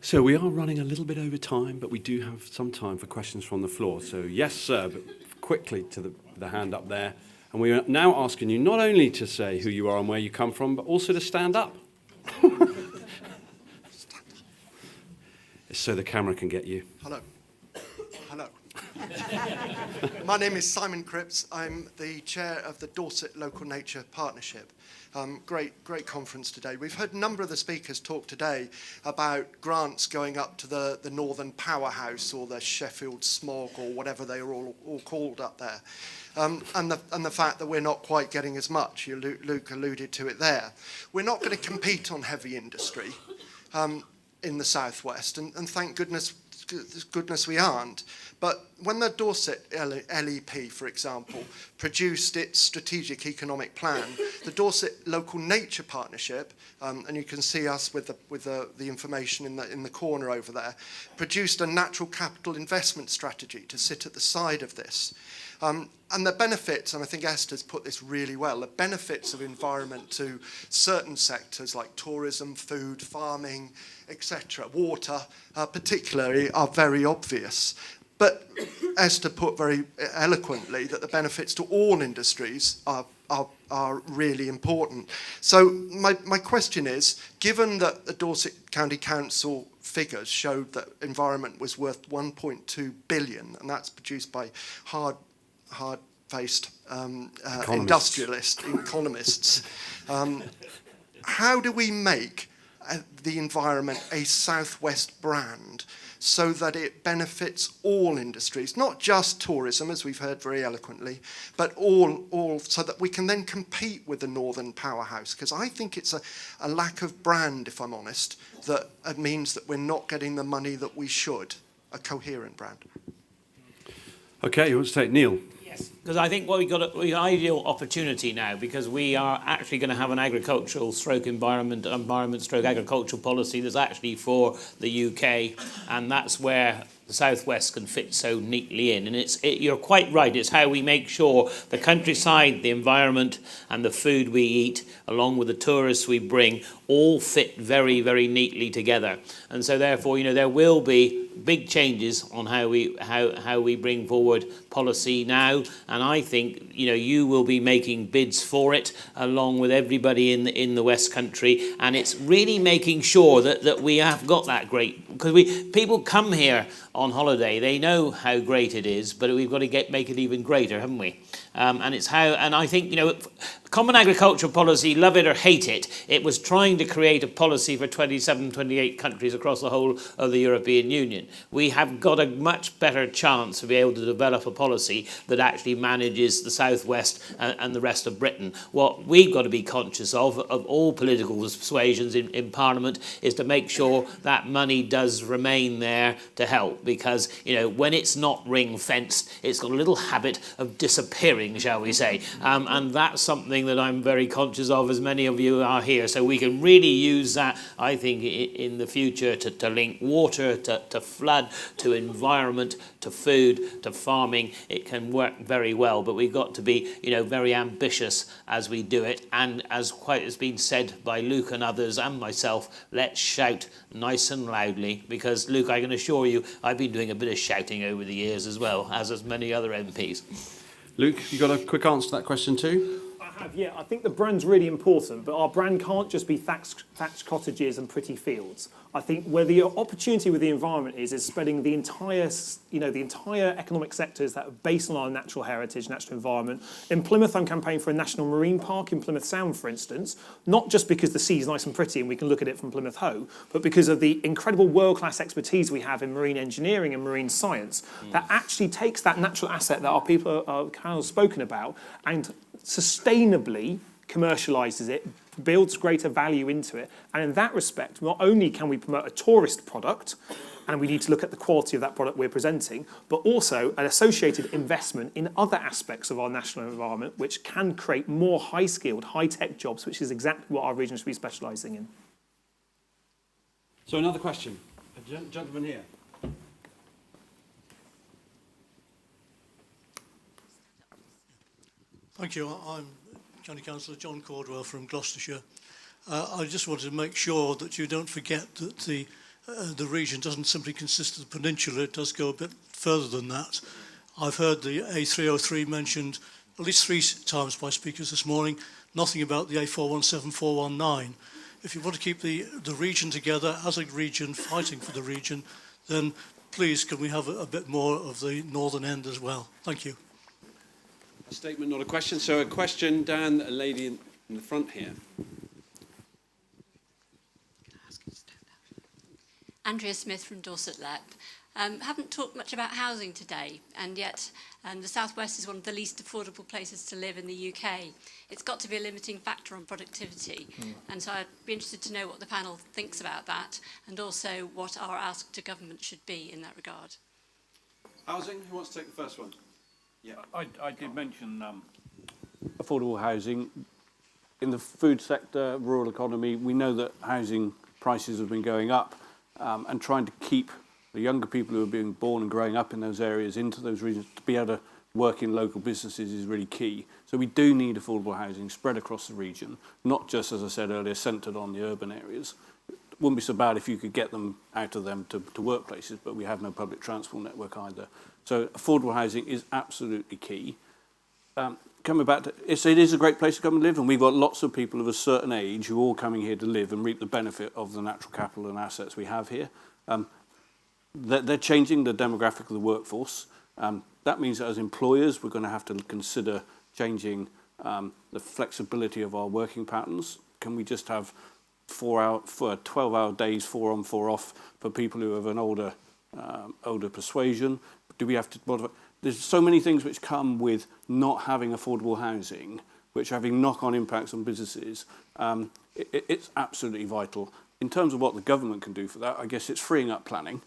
So we are running a little bit over time, but we do have some time for questions from the floor. So yes, sir, but quickly to the hand up there. And we are now asking you not only to say who you are and where you come from, but also to stand up. So the camera can get you. Hello. Hello. My name is Simon Cripps. I'm the chair of the Dorset Local Nature Partnership. Great conference today. We've heard a number of the speakers talk today about grants going up to the Northern Powerhouse or the Sheffield Smog or whatever they are all called up there. And the fact that we're not quite getting as much. Luke alluded to it there. We're not going to compete on heavy industry in the southwest, and thank goodness we aren't. But when the Dorset LEP, for example, produced its strategic economic plan, the Dorset Local Nature Partnership, and you can see us with the information in the corner over there, produced a natural capital investment strategy to sit at the side of this. And the benefits, and I think Esther's put this really well, the benefits of environment to certain sectors like tourism, food, farming, etc., water particularly, are very obvious. But Esther put very eloquently that the benefits to all industries are really important. So my question is, given that the Dorset County Council figures showed that environment was worth 1.2 billion, and that's produced by hard-faced economists, how do we make the environment a southwest brand so that it benefits all industries, not just tourism, as we've heard very eloquently, but all so that we can then compete with the Northern Powerhouse? Because I think it's a lack of brand, if I'm honest, that means that we're not getting the money that we should, a coherent brand. Okay, you want to take Neil? Because I think we've got an ideal opportunity now, because we are actually going to have an agricultural stroke environment stroke agricultural policy that's actually for the UK, and that's where the southwest can fit so neatly in. And you're quite right, it's how we make sure the countryside, the environment and the food we eat, along with the tourists we bring, all fit very, very neatly together. And so therefore, there will be big changes on how we bring forward policy now, and I think you will be making bids for it along with everybody in the West Country, and it's really making sure that we have got that great, because people come here on holiday, they know how great it is, but we've got to make it even greater, haven't we? And I think Common Agricultural Policy, love it or hate it, it was trying to create a policy for 27, 28 countries across the whole of the European Union. We have got a much better chance to be able to develop a policy that actually manages the southwest and the rest of Britain. What we've got to be conscious of all political persuasions in Parliament, is to make sure that money does remain there to help, because when it's not ring fenced, it's got a little habit of disappearing, shall we say, and that's something that I'm very conscious of, as many of you are here. So we can really use that, I think, in the future to link water to flood, to environment, to food, to farming. It can work very well, but we've got to be very ambitious as we do it, and as quite has been said by Luke and others and myself, let's shout nice and loudly, because Luke, I can assure you I've been doing a bit of shouting over the years as well, as many other MPs. Luke, you got a quick answer to that question too? Yeah, I think the brand's really important, but our brand can't just be thatched cottages and pretty fields. I think where the opportunity with the environment is spreading the entire economic sectors that are based on our natural heritage, natural environment. In Plymouth, I'm campaigning for a national marine park in Plymouth Sound, for instance, not just because the sea is nice and pretty and we can look at it from Plymouth Hoe, but because of the incredible world-class expertise we have in marine engineering and marine science that actually takes that natural asset that our people, Karl, have spoken about, and sustainably commercialises it, builds greater value into it. And in that respect, not only can we promote a tourist product, and we need to look at the quality of that product we're presenting, but also an associated investment in other aspects of our national environment, which can create more high-skilled, high-tech jobs, which is exactly what our region should be specialising in. So another question. A gentleman here. Thank you. I'm County Councillor John Cordwell from Gloucestershire. I just wanted to make sure that you don't forget that the the region doesn't simply consist of the peninsula, it does go a bit further than that. I've heard the A303 mentioned at least 3 times by speakers this morning, nothing about the A417, 419. If you want to keep the region together as a region, fighting for the region, then please can we have a bit more of the northern end as well? Thank you. A statement, not a question. So a question, Dan, a lady in the front here. Andrea Smith from Dorset Lep. Haven't talked much about housing today, and yet the South West is one of the least affordable places to live in the UK. It's got to be a limiting factor on productivity, and so I'd be interested to know what the panel thinks about that, and also what our ask to government should be in that regard. Housing, who wants to take the first one? Yeah. I did mention affordable housing. In the food sector, rural economy, we know that housing prices have been going up, and trying to keep the younger people who are being born and growing up in those areas into those regions to be able to work in local businesses is really key. So we do need affordable housing spread across the region, not just, as I said earlier, centred on the urban areas. It wouldn't be so bad if you could get them out of them to workplaces, but we have no public transport network either. So affordable housing is absolutely key. Coming back to it is a great place to come and live, and we've got lots of people of a certain age who are all coming here to live and reap the benefit of the natural capital and assets we have here. They're changing the demographic of the workforce. That means that as employers, we're going to have to consider changing the flexibility of our working patterns. Can we just have 12-hour days, 4 on, 4 off for people who have an older persuasion? Do we have to modify? There's so many things which come with not having affordable housing, which are having knock-on impacts on businesses. It's absolutely vital. In terms of what the government can do for that, I guess it's freeing up planning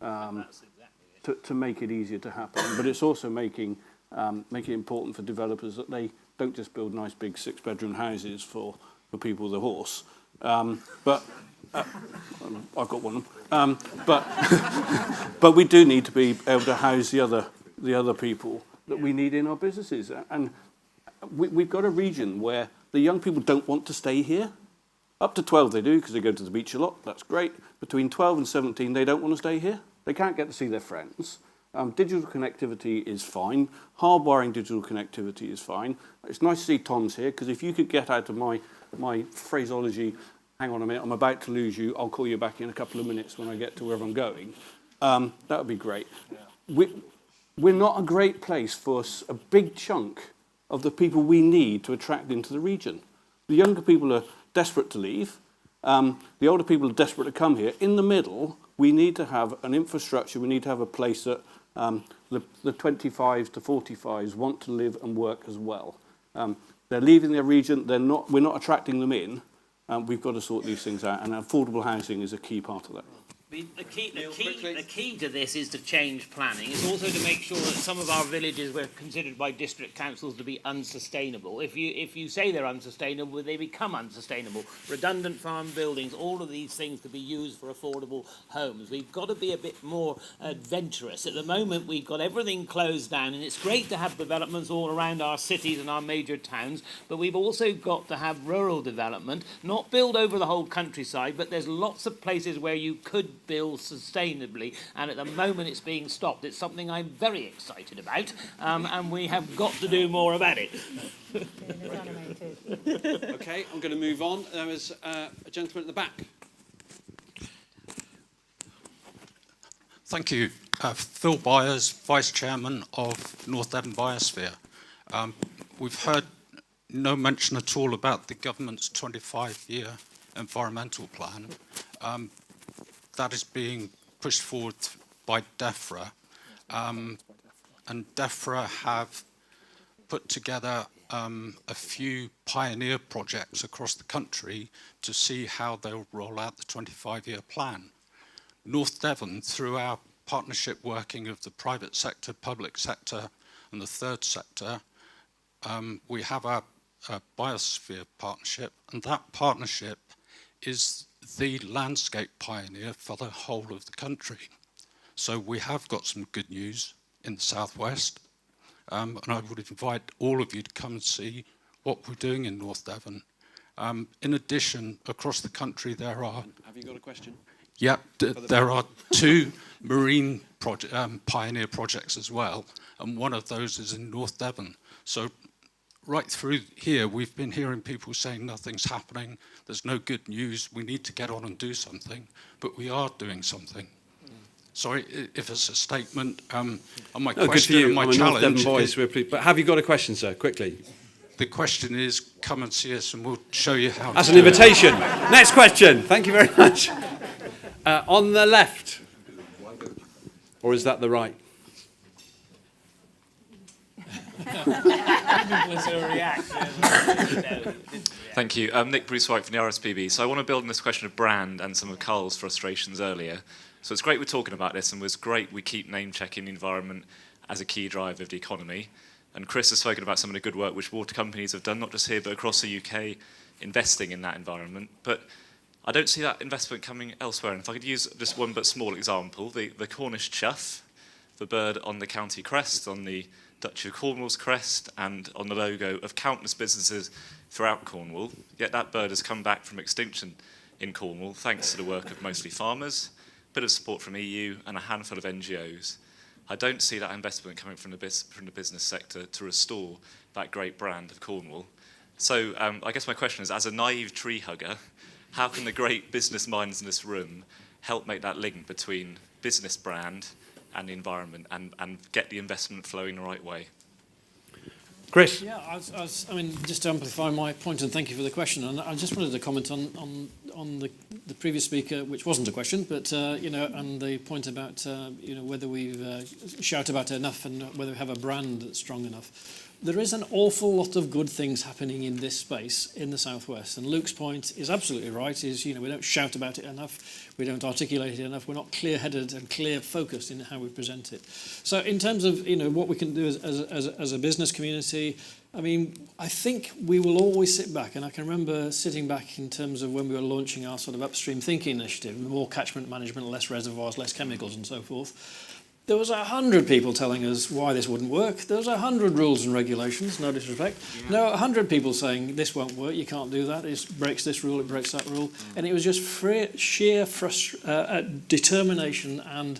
to make it easier to happen. But it's also making it important for developers that they don't just build nice big 6-bedroom houses for people with a horse. But I've got one of them. But we do need to be able to house the other people that we need in our businesses. And we've got a region where the young people don't want to stay here. Up to 12 they do because they go to the beach a lot. That's great. Between 12 and 17 they don't want to stay here. They can't get to see their friends. Digital connectivity is fine. Hardwiring digital connectivity is fine. It's nice to see Tom's here because if you could get out of my phraseology, hang on a minute, I'm about to lose you, I'll call you back in a couple of minutes when I get to where I'm going. That would be great. Yeah. We're not a great place for a big chunk of the people we need to attract into the region. The younger people are desperate to leave. The older people are desperate to come here. In the middle, we need to have an infrastructure. We need to have a place that the 25s to 45s want to live and work as well. They're leaving their region. We're not attracting them in. We've got to sort these things out, and affordable housing is a key part of that. The key to this is to change planning. It's also to make sure that some of our villages were considered by district councils to be unsustainable. If you say they're unsustainable, they become unsustainable. Redundant farm buildings, all of these things to be used for affordable homes. We've got to be a bit more adventurous. At the moment, we've got everything closed down, and it's great to have developments all around our cities and our major towns, but we've also got to have rural development, not build over the whole countryside, but there's lots of places where you could build sustainably, and at the moment it's being stopped. It's something I'm very excited about, and we have got to do more about it. Okay, I'm going to move on. There is a gentleman at the back. Thank you. Phil Byers, Vice Chairman of North Devon Biosphere. We've heard no mention at all about the government's 25-year environmental plan. That is being pushed forward by DEFRA. And DEFRA have put together a few pioneer projects across the country to see how they'll roll out the 25-year plan. North Devon, through our partnership working of the private sector, public sector, and the third sector, we have a biosphere partnership, and that partnership is the landscape pioneer for the whole of the country. So we have got some good news in the southwest, and I would invite all of you to come and see what we're doing in North Devon. In addition, across the country there are... Have you got a question? Yep, there are two marine pioneer projects as well, and one of those is in North Devon. So right through here, we've been hearing people saying nothing's happening, there's no good news, we need to get on and do something, but we are doing something. Sorry if it's a statement. And my question and my challenge is... But have you got a question, sir, quickly? The question is, come and see us and we'll show you how. That's an invitation. Next question. Thank you very much. On the left. Or is that the right? Thank you. Nick Bruce White from the RSPB. So I want to build on this question of brand and some of Karl's frustrations earlier. So it's great we're talking about this, and it's great we keep name-checking the environment as a key driver of the economy. And Chris has spoken about some of the good work which water companies have done, not just here, but across the UK, investing in that environment. But I don't see that investment coming elsewhere. And if I could use just one but small example, the Cornish chough, the bird on the county crest, on the Duchy of Cornwall's crest, and on the logo of countless businesses throughout Cornwall, yet that bird has come back from extinction in Cornwall, thanks to the work of mostly farmers, a bit of support from EU, and a handful of NGOs. I don't see that investment coming from the business sector to restore that great brand of Cornwall. So I guess my question is, as a naive tree hugger, how can the great business minds in this room help make that link between business brand and the environment and get the investment flowing the right way? Chris? Yeah, I mean, just to amplify my point, and thank you for the question, and I just wanted to comment on the previous speaker, which wasn't a question, but, and the point about, whether we shout about it enough and whether we have a brand that's strong enough. There is an awful lot of good things happening in this space in the Southwest, and Luke's point is absolutely right, is, we don't shout about it enough, we don't articulate it enough, we're not clear-headed and clear-focused in how we present it. So in terms of, what we can do as a business community, I mean, I think we will always sit back, and I can remember sitting back in terms of when we were launching our sort of upstream thinking initiative, more catchment management, less reservoirs, less chemicals and so forth. There was 100 people telling us why this wouldn't work. There was 100 rules and regulations, no disrespect. Yeah. No, 100 people saying this won't work, you can't do that, it breaks this rule, it breaks that rule. And it was just sheer determination and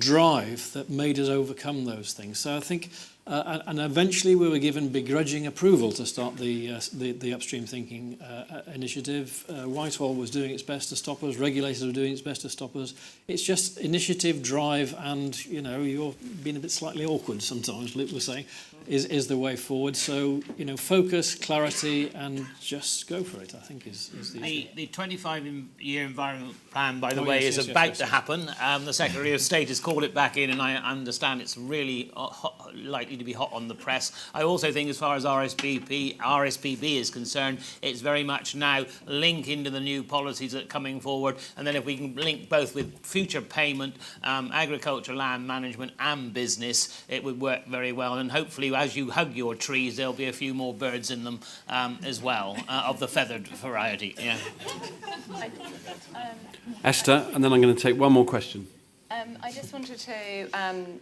drive that made us overcome those things. So I think, and eventually we were given begrudging approval to start the upstream thinking initiative. Whitehall was doing its best to stop us. Regulators were doing its best to stop us. It's just initiative, drive, and you're being a bit slightly awkward sometimes. Luke was saying, is the way forward. So focus, clarity, and just go for it. I think is the The 25-year environment plan, by the way, is about to happen. The Secretary of State has called it back in, and I understand it's really likely to be hot on the press. I also think, as far as RSPB is concerned, it's very much now link into the new policies that are coming forward, and then if we can link both with future payment, agriculture, land management, and business, it would work very well. And hopefully, as you hug your trees, there'll be a few more birds in them as well, of the feathered variety. Yeah. Esther, and then I'm going to take one more question. I just wanted to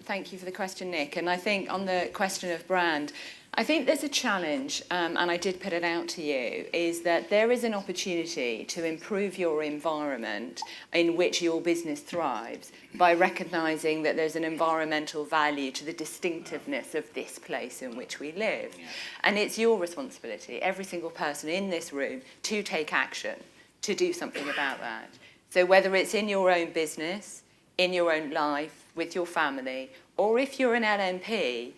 thank you for the question, Nick. And I think on the question of brand, I think there's a challenge, and I did put it out to you, is that there is an opportunity to improve your environment in which your business thrives by recognising that there's an environmental value to the distinctiveness of this place in which we live. Yeah. And it's your responsibility, every single person in this room, to take action, to do something about that. So whether it's in your own business, in your own life, with your family, or if you're an LNP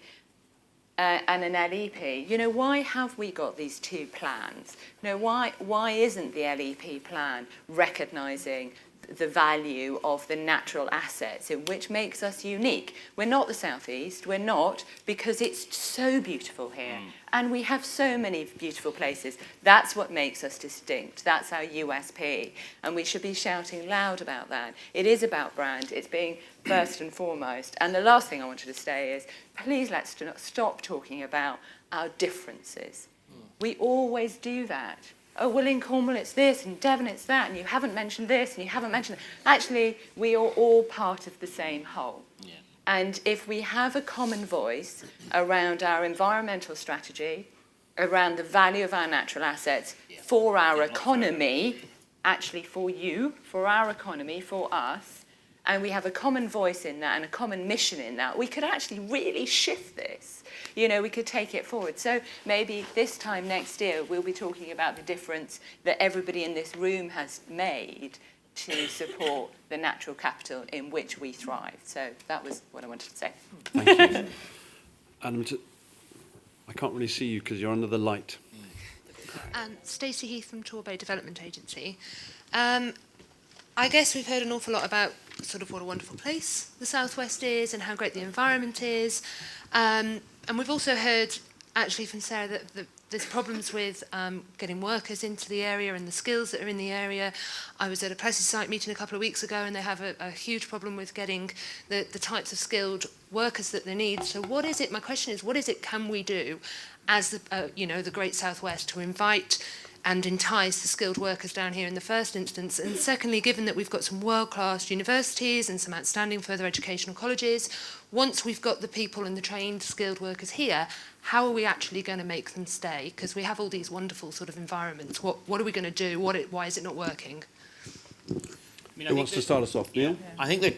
and an LEP, why have we got these two plans? Why isn't the LEP plan recognising the value of the natural assets, which makes us unique? We're not the Southeast, we're not, because it's so beautiful here. And we have so many beautiful places. That's what makes us distinct. That's our USP. And we should be shouting loud about that. It is about brand. It's being first and foremost. And the last thing I wanted to say is, please let's stop talking about our differences. We always do that. Oh, well, in Cornwall it's this, and Devon it's that, and you haven't mentioned this, and you haven't mentioned that. Actually, we are all part of the same whole. Yeah. And if we have a common voice around our environmental strategy, around the value of our natural assets for our economy actually for you, for our economy, for us, and we have a common voice in that and a common mission in that, we could actually really shift this. You know, we could take it forward. So maybe this time next year, we'll be talking about the difference that everybody in this room has made to support the natural capital in which we thrive. So that was what I wanted to say. Thank you. Adam, I can't really see you because you're under the light. Stacey Heath from Torbay Development Agency. I guess we've heard an awful lot about sort of what a wonderful place the Southwest is and how great the environment is. And we've also heard actually from Sara that there's problems with getting workers into the area and the skills that are in the area. I was at a Precious site meeting a couple of weeks ago and they have a huge problem with getting the types of skilled workers that they need. So what is it, my question is, what is it can we do as the Great Southwest to invite and entice the skilled workers down here in the first instance? And secondly, given that we've got some world-class universities and some outstanding further educational colleges, once we've got the people and the trained skilled workers here, how are we actually going to make them stay? Because we have all these wonderful sort of environments. What are we going to do? Why is it not working? Who wants to start us off, Neil? I think the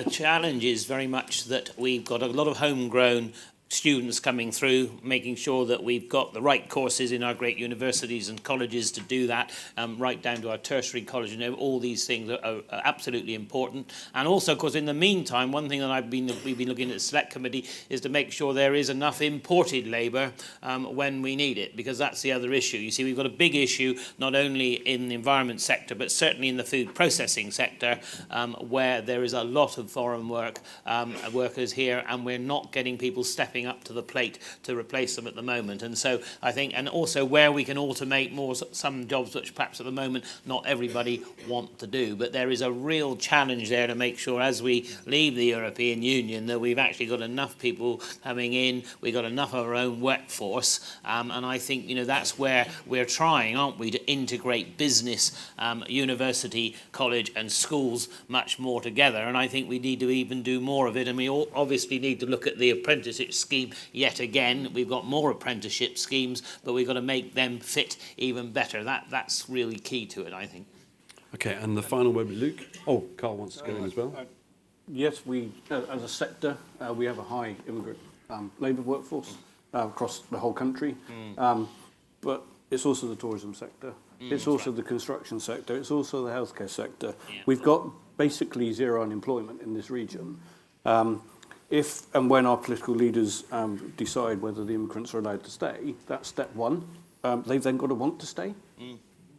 challenge is very much that we've got a lot of homegrown students coming through, making sure that we've got the right courses in our great universities and colleges to do that, right down to our tertiary college. You know, all these things are absolutely important. And also, of course, in the meantime, one thing that we've been looking at the Select Committee is to make sure there is enough imported labour when we need it, because that's the other issue. You see, we've got a big issue not only in the environment sector, but certainly in the food processing sector, where there is a lot of foreign workers here, and we're not getting people stepping up to the plate to replace them at the moment. And so I think, and also where we can automate more some jobs which perhaps at the moment not everybody want to do, but there is a real challenge there to make sure as we leave the European Union that we've actually got enough people coming in, we've got enough of our own workforce, and I think, you know, that's where we're trying, aren't we, to integrate business, university, college and schools much more together. And I think we need to even do more of it, and we all obviously need to look at the apprenticeship scheme yet again. We've got more apprenticeship schemes, but we've got to make them fit even better. That's really key to it, I think. Okay, and the final word with Luke. Oh, Karl wants to go in as well. Yes, we, as a sector, we have a high immigrant labour workforce across the whole country. But it's also the tourism sector. It's also the construction sector. It's also the healthcare sector. Yeah. We've got basically zero unemployment in this region. If and when our political leaders decide whether the immigrants are allowed to stay, that's step one. They've then got to want to stay.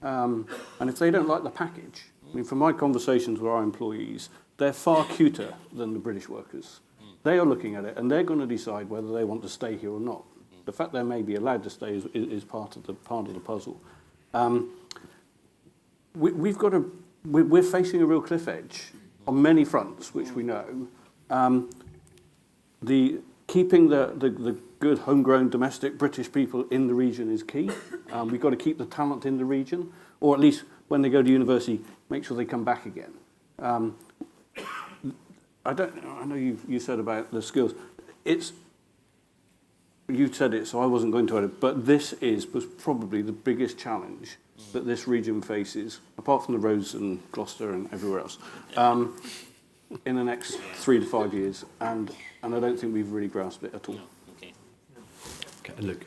And if they don't like the package, I mean, from my conversations with our employees, they're far cuter than the British workers. They are looking at it and they're going to decide whether they want to stay here or not. The fact they may be allowed to stay is part of the puzzle. We're facing a real cliff edge on many fronts, which we know. Keeping the good homegrown domestic British people in the region is key. We've got to keep the talent in the region, or at least when they go to university, make sure they come back again. I know you said about the skills. You said it, so I wasn't going to add it, but this was probably the biggest challenge that this region faces, apart from the roads and Gloucester and everywhere else, in the next 3 to 5 years, and I don't think we've really grasped it at all. Okay, Luke.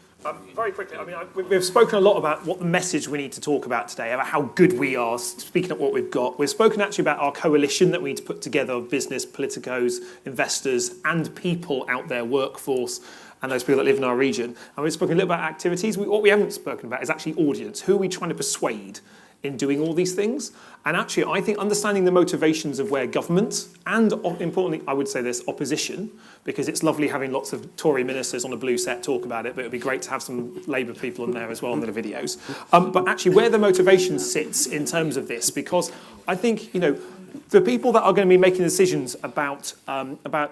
Very quickly, I mean, we've spoken a lot about what the message we need to talk about today, about how good we are, speaking of what we've got. We've spoken actually about our coalition that we need to put together of business, politicos, investors, and people out there, workforce, and those people that live in our region. And we've spoken a little about activities. What we haven't spoken about is actually audience. Who are we trying to persuade in doing all these things? And actually, I think understanding the motivations of where government and, importantly, I would say this, opposition, because it's lovely having lots of Tory ministers on a blue set talk about it, but it would be great to have some Labour people in there as well in the videos. But actually, where the motivation sits in terms of this, because I think, you know, the people that are going to be making decisions about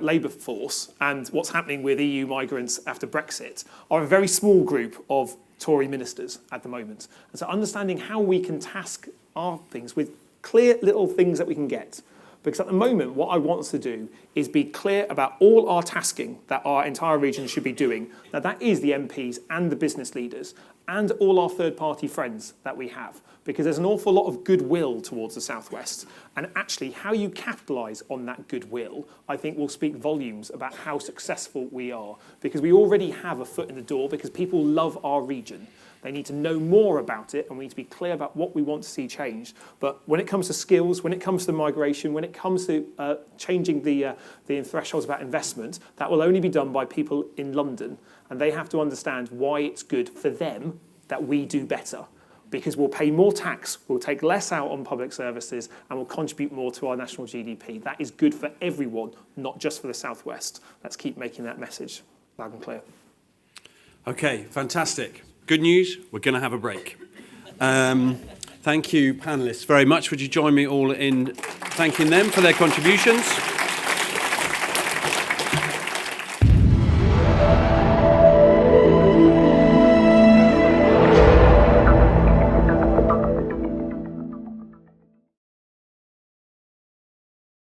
labour force and what's happening with EU migrants after Brexit are a very small group of Tory ministers at the moment. And so understanding how we can task our things with clear little things that we can get. Because at the moment, what I want us to do is be clear about all our tasking that our entire region should be doing. Now, that is the MPs and the business leaders. and all our third-party friends that we have, because there's an awful lot of goodwill towards the Southwest. And actually, how you capitalise on that goodwill, I think, will speak volumes about how successful we are, because we already have a foot in the door, because people love our region. They need to know more about it, and we need to be clear about what we want to see changed. But when it comes to skills, when it comes to migration, when it comes to changing the thresholds about investment, that will only be done by people in London. And they have to understand why it's good for them that we do better. Because we'll pay more tax, we'll take less out on public services, and we'll contribute more to our national GDP. That is good for everyone, not just for the Southwest. Let's keep making that message loud and clear. Okay, fantastic. Good news, we're going to have a break. Thank you, panellists, very much. Would you join me all in thanking them for their contributions?